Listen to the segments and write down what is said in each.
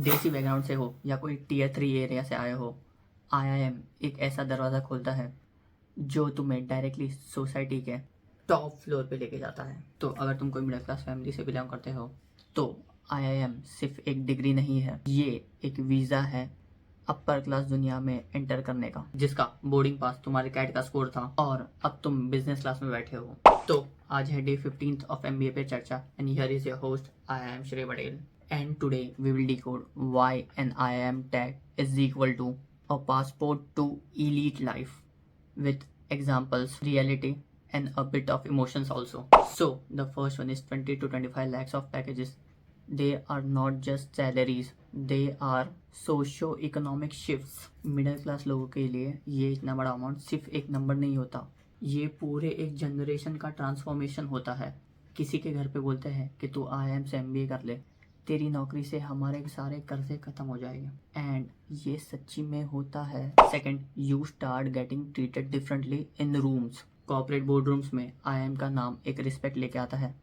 देसी बैकग्राउंड से हो या कोई टियर 3 एरिया से आए हो, आईआईएम एक ऐसा दरवाज़ा खोलता है जो तुम्हें डायरेक्टली सोसाइटी के टॉप फ्लोर पे लेके जाता है। तो अगर तुम कोई मिडिल क्लास फैमिली से बिलोंग करते हो तो आईआईएम सिर्फ एक डिग्री नहीं है, ये एक वीज़ा है अपर क्लास दुनिया में एंटर करने का, जिसका बोर्डिंग पास तुम्हारे कैट का स्कोर था और अब तुम बिजनेस क्लास में बैठे हो। तो आज है डे 15th ऑफ एमबीए पे चर्चा and here is your host I am Shrey Patel and today we will decode why an IIM tag is equal to a passport to elite life with examples, reality, and a bit of emotions also. So the first one is 20 to 25 lakhs of packages. They are not just salaries, they are socio-economic shifts. Middle class लोगों के लिए ये इतना बड़ा amount सिर्फ एक number नहीं होता, ये पूरे एक जनरेशन का ट्रांसफॉर्मेशन होता है। किसी के घर पे बोलते हैं कि तू आईआईएम से एमबीए कर ले, तेरी नौकरी से हमारे सारे कर्जे खत्म हो जाएंगे। एंड ये सच्ची में होता है। Second, you start getting treated differently in rooms. Corporate board rooms में आईआईएम का नाम एक रिस्पेक्ट लेके आता है।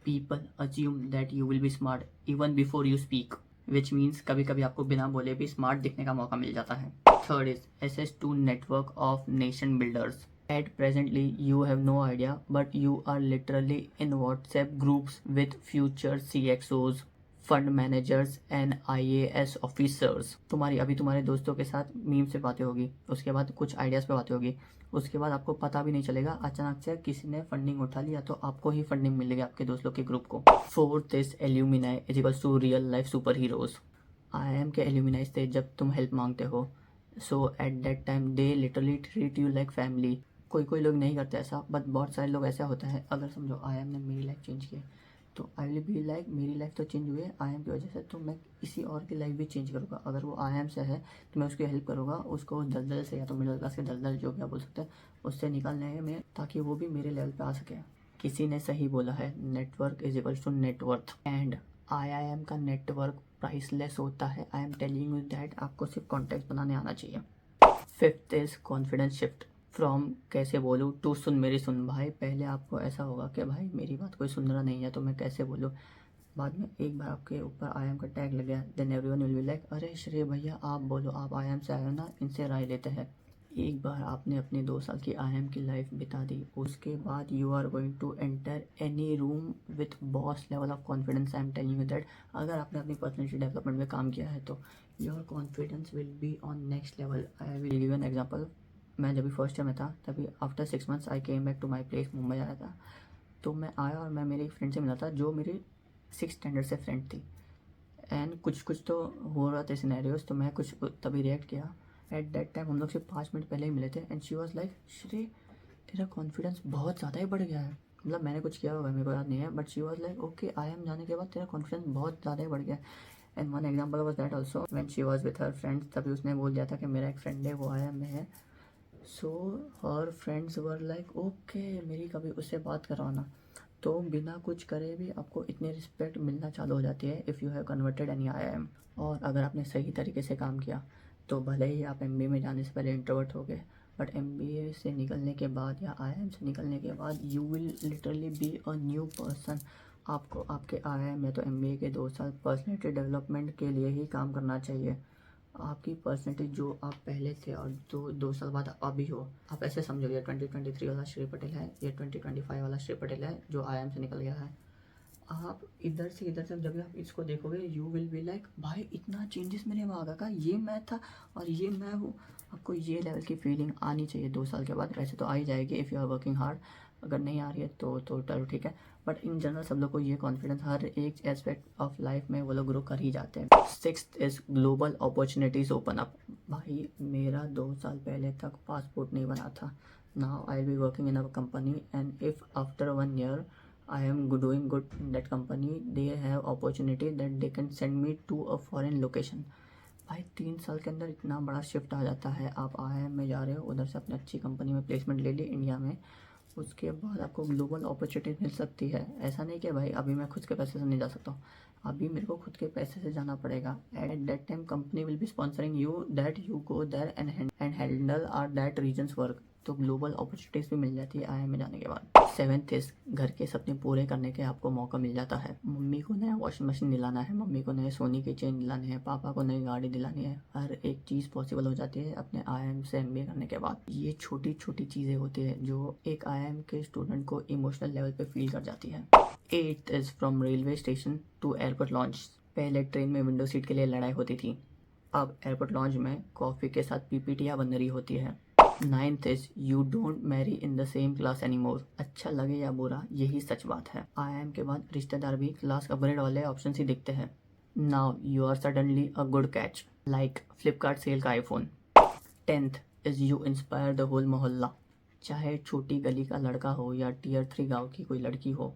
People assume that you will be smart even before you speak, which means कभी कभी आपको बिना बोले भी स्मार्ट दिखने का मौका मिल जाता है। Third is SS2 network of nation builders. At presently, you have no idea, but you are literally in WhatsApp groups with future CXOs, fund managers and IAS officers. तुम्हारे दोस्तों के साथ मीम से बातें होगी, उसके बाद कुछ आइडियाज़ पे बातें होगी, उसके बाद आपको पता भी नहीं चलेगा अचानक से किसी ने फंडिंग उठा लिया तो आपको ही फंडिंग मिलेगी आपके दोस्तों के ग्रुप को। Fourth is alumni is equals to real life superheroes. IIM के एल्यूमिनाई से जब तुम हेल्प मांगते हो, so at that time they literally treat you like family. कोई लोग नहीं करते ऐसा, बट बहुत सारे लोग ऐसा होता है। अगर समझो IIM ने मेरी लाइफ चेंज की तो आई विल बी लाइक मेरी लाइफ तो चेंज हुई है IIM की वजह से, तो मैं किसी और की लाइफ भी चेंज करूँगा। अगर वो IIM से है तो मैं उसकी हेल्प करूँगा, उसको उस दलदल से या तो मिडिल क्लास के दलदल जो भी आप बोल सकते हैं उससे निकालने में, ताकि वो भी मेरे लेवल पे आ सके। किसी ने सही बोला है, network is equals to net worth and IIM का नेटवर्क प्राइसलेस होता है। I am telling you that आपको सिर्फ कॉन्टेक्ट बनाने आना चाहिए। Fifth is confidence shift from कैसे बोलूँ टू सुन मेरी सुन। भाई पहले आपको ऐसा होगा कि भाई मेरी बात कोई सुन रहा नहीं है तो मैं कैसे बोलूँ। बाद में एक बार आपके ऊपर IIM का टैग लग गया, then everyone will be like अरे श्रेय भैया आप बोलो, आप IIM से आए हो ना, इनसे राय लेते हैं। एक बार आपने अपनी 2 साल की IIM की लाइफ बिता दी, उसके बाद you are going to enter any room with boss level of confidence. I am telling you that अगर आपने अपनी पर्सनैलिटी डेवलपमेंट में काम किया है तो your confidence will be on next level. I will give an example. मैं जब भी फर्स्ट ईयर में था तभी after 6 months I came back to my place, Mumbai आया था। तो मैं आया और मैं मेरे एक फ्रेंड से मिला था जो मेरी 6th स्टैंडर्ड से फ्रेंड थी। एंड कुछ तो हो रहा थे सिनेरियोस, तो मैं कुछ तभी रिएक्ट किया। एट दैट टाइम हम लोग सिर्फ 5 मिनट पहले ही मिले थे and she was like Shri तेरा कॉन्फिडेंस बहुत ज़्यादा ही बढ़ गया है। मतलब मैंने कुछ किया होगा, मेरे को याद नहीं है, but she was like okay IIM जाने के बाद तेरा कॉन्फिडेंस बहुत ज़्यादा ही बढ़ गया। And one example was that also when she was with her friends, तभी उसने बोल दिया था कि मेरा एक फ्रेंड है वो IIM में है। So her friends were like okay मेरी कभी उससे बात करवाना। तो बिना कुछ करे भी आपको इतनी रिस्पेक्ट मिलना चालू हो जाती है if you have converted any IIM। और अगर आपने सही तरीके से काम किया तो भले ही आप MBA में जाने से पहले इंट्रोवर्ट हो गए, बट MBA से निकलने के बाद या IIM से निकलने के बाद you will literally be a new person. आपको आपके IIM या तो MBA के 2 साल पर्सनैलिटी डेवलपमेंट के लिए ही काम करना चाहिए। आपकी पर्सनैलिटी जो आप पहले थे और जो 2 साल बाद अभी हो, आप ऐसे समझो ये 2023 वाला श्रेय पटेल है, ये 2025 वाला श्रेय पटेल है जो IIM से निकल गया है। आप इधर से जब भी आप इसको देखोगे यू विल बी लाइक भाई इतना चेंजेस मेरे में आ गया का, ये मैं था और ये मैं हूँ। आपको ये लेवल की फीलिंग आनी चाहिए 2 साल के बाद। वैसे तो आ ही जाएगी if you are working hard, अगर नहीं आ रही है तो चलो ठीक है, बट इन जनरल सब लोग को ये कॉन्फिडेंस हर एक एस्पेक्ट ऑफ लाइफ में वो लोग ग्रो कर ही जाते हैं। Sixth is global opportunities open up. भाई मेरा 2 साल पहले तक पासपोर्ट नहीं बना था। Now I will be working in a company and if after 1 year I am doing good in that company, they have opportunity that they can send me to a foreign location। भाई 3 साल के अंदर इतना बड़ा shift आ जाता है। आप IIM में जा रहे हो, उधर से अपनी अच्छी कंपनी में प्लेसमेंट ले ली इंडिया में, उसके बाद आपको ग्लोबल अपॉर्चुनिटी मिल सकती है। ऐसा नहीं कि भाई अभी मैं खुद के पैसे से नहीं जा सकता हूँ, अभी मेरे को खुद के पैसे से जाना पड़ेगा। At that time company will be sponsoring you that you go there and handle our that regions work. तो ग्लोबल अपॉर्चुनिटीज़ भी मिल जाती है IIM में जाने के बाद। 7th इज घर के सपने पूरे करने के आपको मौका मिल जाता है। मम्मी को नया वॉशिंग मशीन दिलाना है, मम्मी को नए सोनी की चेन दिलानी है, पापा को नई गाड़ी दिलानी है। हर एक चीज़ पॉसिबल हो जाती है अपने IIM से MBA करने के बाद। ये छोटी छोटी चीज़ें होती है जो एक IIM के स्टूडेंट को इमोशनल लेवल पे फील कर जाती है। 8th is from railway station to airport lounge. पहले ट्रेन में विंडो सीट के लिए लड़ाई होती थी, अब एयरपोर्ट लॉन्च में कॉफ़ी के साथ पीपीटियाँ बन रही होती है। 9th is you don't marry in the same class any more. अच्छा लगे या बुरा, यही सच बात है। IIM के बाद रिश्तेदार भी क्लास अपग्रेड वाले ऑप्शन ही दिखते हैं। Now you are suddenly a good catch, like Flipkart sale का iPhone। 10th is you inspire the whole mohalla. चाहे छोटी गली का लड़का हो या Tier 3 गांव की कोई लड़की हो,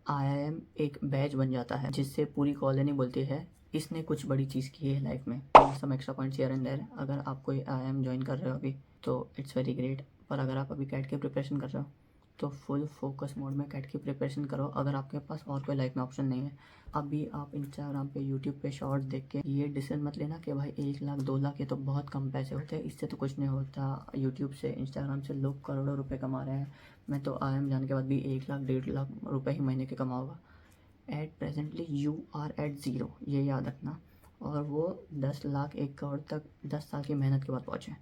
IIM एक बैच बन जाता है जिससे पूरी कॉलोनी बोलती है इसने कुछ बड़ी चीज़ की है लाइफ में। Some extra points here and there. अगर आप कोई IIM ज्वाइन कर रहे हो अभी तो इट्स वेरी ग्रेट, पर अगर आप अभी कैट की प्रिपरेशन कर रहे हो तो फुल फोकस मोड में कैट की प्रिपरेशन करो। अगर आपके पास और कोई लाइफ में ऑप्शन नहीं है, अभी आप इंस्टाग्राम पे यूट्यूब पे शॉर्ट देख के ये डिसीजन मत लेना कि भाई 1 लाख 2 लाख ये तो बहुत कम पैसे होते हैं, इससे तो कुछ नहीं होता। यूट्यूब से इंस्टाग्राम से लोग करोड़ों रुपए कमा रहे हैं, मैं तो IIM जाने के बाद भी 1 लाख 1.5 लाख रुपए ही महीने के कमाऊंगा। At presently you are at zero, ये याद रखना। और वो 10 लाख 1 करोड़ तक 10 साल की मेहनत के बाद पहुँचे।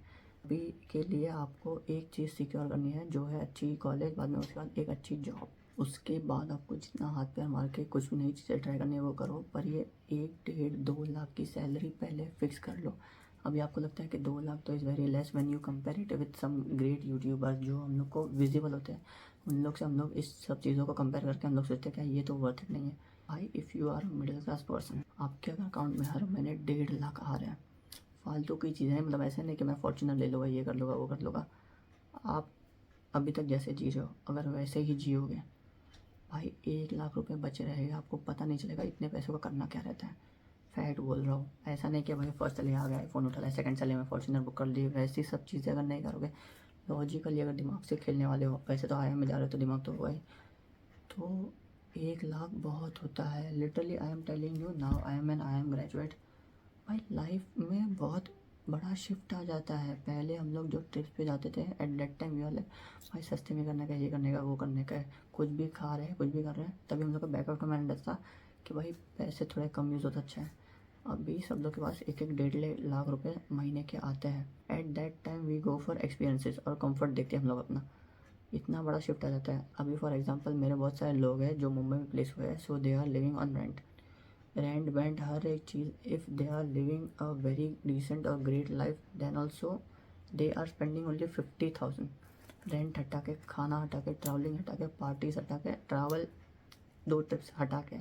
अभी के लिए आपको एक चीज़ सिक्योर करनी है जो है अच्छी कॉलेज, बाद में उसके बाद एक अच्छी जॉब। उसके बाद आपको जितना हाथ पैर मार के कुछ भी नई चीज़ें ट्राई करनी है वो करो, पर ये 1 1.5 2 लाख की सैलरी पहले फिक्स कर लो। अभी आपको लगता है कि 2 लाख तो is very less when you compare it with some great YouTubers जो हम लोग को विजिबल होते हैं। उन लोग से हम लोग इस सब चीज़ों को कंपेयर करके हम लोग सोचते हैं क्या ये तो वर्थ इट नहीं है। भाई if you are middle class person, आपके अगर अकाउंट में हर महीने 1.5 लाख आ रहे हैं, फालतू की चीज़ें, मतलब ऐसे नहीं कि मैं फॉर्च्यूनर ले लूँगा, ये कर लूँगा वो कर लूँगा। आप अभी तक जैसे जी रहे हो अगर वैसे ही जियोगे भाई, 1 लाख रुपए बचे रहेगा, आपको पता नहीं चलेगा इतने पैसों का करना क्या रहता है। फैक्ट बोल रहा हूँ, ऐसा नहीं कि भाई फर्स्ट चले आ गया फ़ोन उठा लिया, सेकंड चले मैं फॉर्च्यूनर बुक कर ली, वैसी सब चीज़ें अगर नहीं करोगे, लॉजिकली अगर दिमाग से खेलने वाले हो, वैसे तो IIM में जा रहे हो तो दिमाग तो होगा ही, तो 1 लाख बहुत होता है। Literally I am telling you now, I am graduate. भाई लाइफ में बहुत बड़ा शिफ्ट आ जाता है। पहले हम लोग जो ट्रिप्स पे जाते थे at that time we are like भाई सस्ते में करने का, ये करने का, वो करने का है, कुछ भी खा रहे हैं कुछ भी कर रहे हैं, तभी हम लोग का बैकआउट का माइंड था कि भाई पैसे थोड़े कम यूज़ होता अच्छा है। अभी सब लोग के पास 1 1 1.5 लाख रुपए महीने के आते हैं। At that time we go for experiences और कंफर्ट देखते हैं हम लोग अपना, इतना बड़ा शिफ्ट आ जाता है। अभी फॉर एग्जांपल मेरे बहुत सारे लोग हैं जो मुंबई में प्लेस हुए हैं, so they are living on rent, rent went हर एक चीज़। If they are living a very decent और great life then also they are spending only 50,000। Rent हटा के, खाना हटा के, ट्रैवलिंग हटा के, पार्टीज हटा के, ट्रैवल 2 ट्रिप्स हटा के,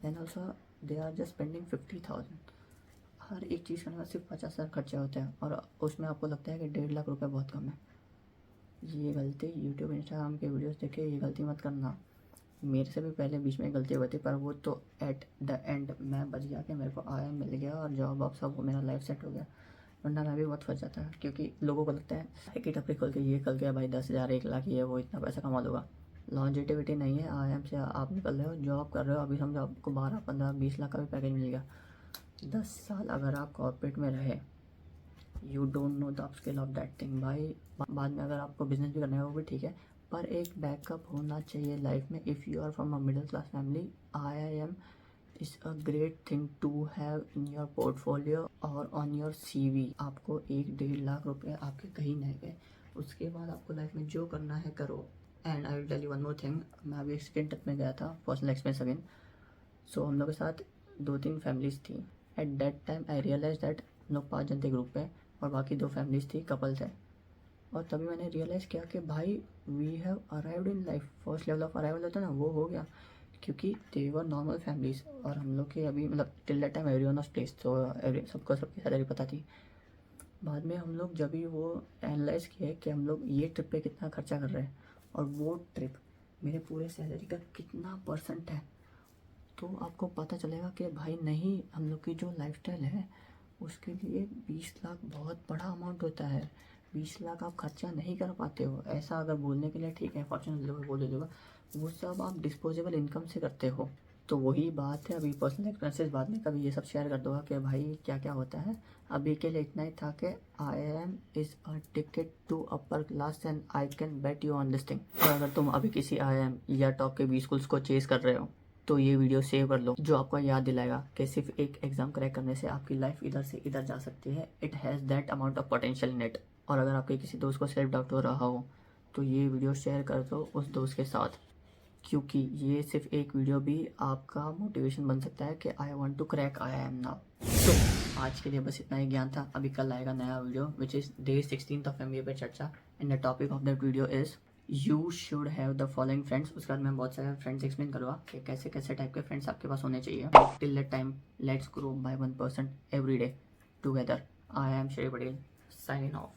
then also they are just spending 50,000। हर एक चीज़ करने का सिर्फ 50,000 खर्चा होता है और उसमें आपको लगता है कि 1.5 लाख रुपये बहुत कम है। ये गलती यूट्यूब इंस्टाग्राम के वीडियोस देख के ये गलती मत करना। मेरे से भी पहले बीच में गलती हुई थी, पर वो तो एट द एंड मैं बच गया कि मेरे को IIM मिल गया और जॉब वॉब सब मेरा लाइफ सेट हो गया। वरना मैं भी बहुत फंस जाता है, क्योंकि लोगों को लगता है चाय की टपरी खोल के ये कल गया भाई 10,000 1 लाख ये वो इतना पैसा कमा लूँगा। लॉन्जिटिविटी नहीं है। IIM से आप निकल रहे हो, जॉब कर रहे हो, अभी समझो आपको 12 15 20 लाख का भी पैकेज मिल गया। 10 साल अगर आप कॉर्पोरेट में रहे, you don't know the upskill of that thing. भाई बाद में अगर आपको बिजनेस भी करना है वो भी ठीक है, पर एक बैकअप होना चाहिए लाइफ में। If you are from a middle class family, IIM is a great thing to have in your portfolio और ऑन योर CV। आपको 1 1.5 लाख रुपए आपके कहीं नहीं गए, उसके बाद आपको लाइफ में जो करना है करो। And I will tell you one more thing, मैं अभी सेकेंड ट्रिप में गया था, पर्सनल एक्सपीरियंस अगेन। सो हम लोग के साथ 2 3 फैमिलीज थी। At that time I realise that हम लोग 5 जन थे ग्रुप पे और बाकी 2 फैमिलीज थी, कपल थे। और तभी मैंने रियलाइज़ किया कि भाई we have arrived in life, first level of arrival होता है ना, वो हो गया। क्योंकि दे वर नॉर्मल फैमिलीज और हम लोग के अभी मतलब till that time everyone was placed, तो सबको सबकी सैलरी पता थी। बाद में हम लोग जब भी वो एनालाइज किए कि हम लोग ये ट्रिप पे कितना खर्चा कर रहे हैं और वो ट्रिप मेरे पूरे सैलरी का कितना % है, तो आपको पता चलेगा कि भाई नहीं, हम लोग की जो लाइफस्टाइल है उसके लिए 20 लाख बहुत बड़ा अमाउंट होता है। 20 लाख आप खर्चा नहीं कर पाते हो। ऐसा अगर बोलने के लिए ठीक है, फॉर्चूनर लोग बोल दे, वो सब आप डिस्पोजेबल इनकम से करते हो। तो वही बात है, अभी पर्सनल एक्सपीरियंसेस बाद में कभी ये सब शेयर कर दूंगा कि भाई क्या क्या होता है। अभी के लिए इतना ही था कि IIM is a ticket to upper class and I can bet you on this thing. और अगर तुम अभी किसी IIM या टॉप के 20 स्कूल्स को चेस कर रहे हो तो ये वीडियो सेव कर लो, जो आपको याद दिलाएगा कि सिर्फ एक एग्जाम क्रैक करने से आपकी लाइफ इधर से इधर जा सकती है। It has that amount of potential in it. और अगर आपके किसी दोस्त को सेल्फ डाउट हो रहा हो तो ये वीडियो शेयर कर दो उस दोस्त के साथ, क्योंकि ये सिर्फ एक वीडियो भी आपका मोटिवेशन बन सकता है कि I want to crack IIM now. तो आज के लिए बस इतना ही ज्ञान था। अभी कल आएगा नया video which is day 16 of MBA पे चर्चा, and the topic of that video is you should have the following friends. उसके बाद मैं बहुत सारे फ्रेंड्स एक्सप्लेन करूँगा कि कैसे कैसे टाइप के फ्रेंड्स आपके पास होने चाहिए। Till that time let's grow by 1% every day together. I am Shrey Patel signing off.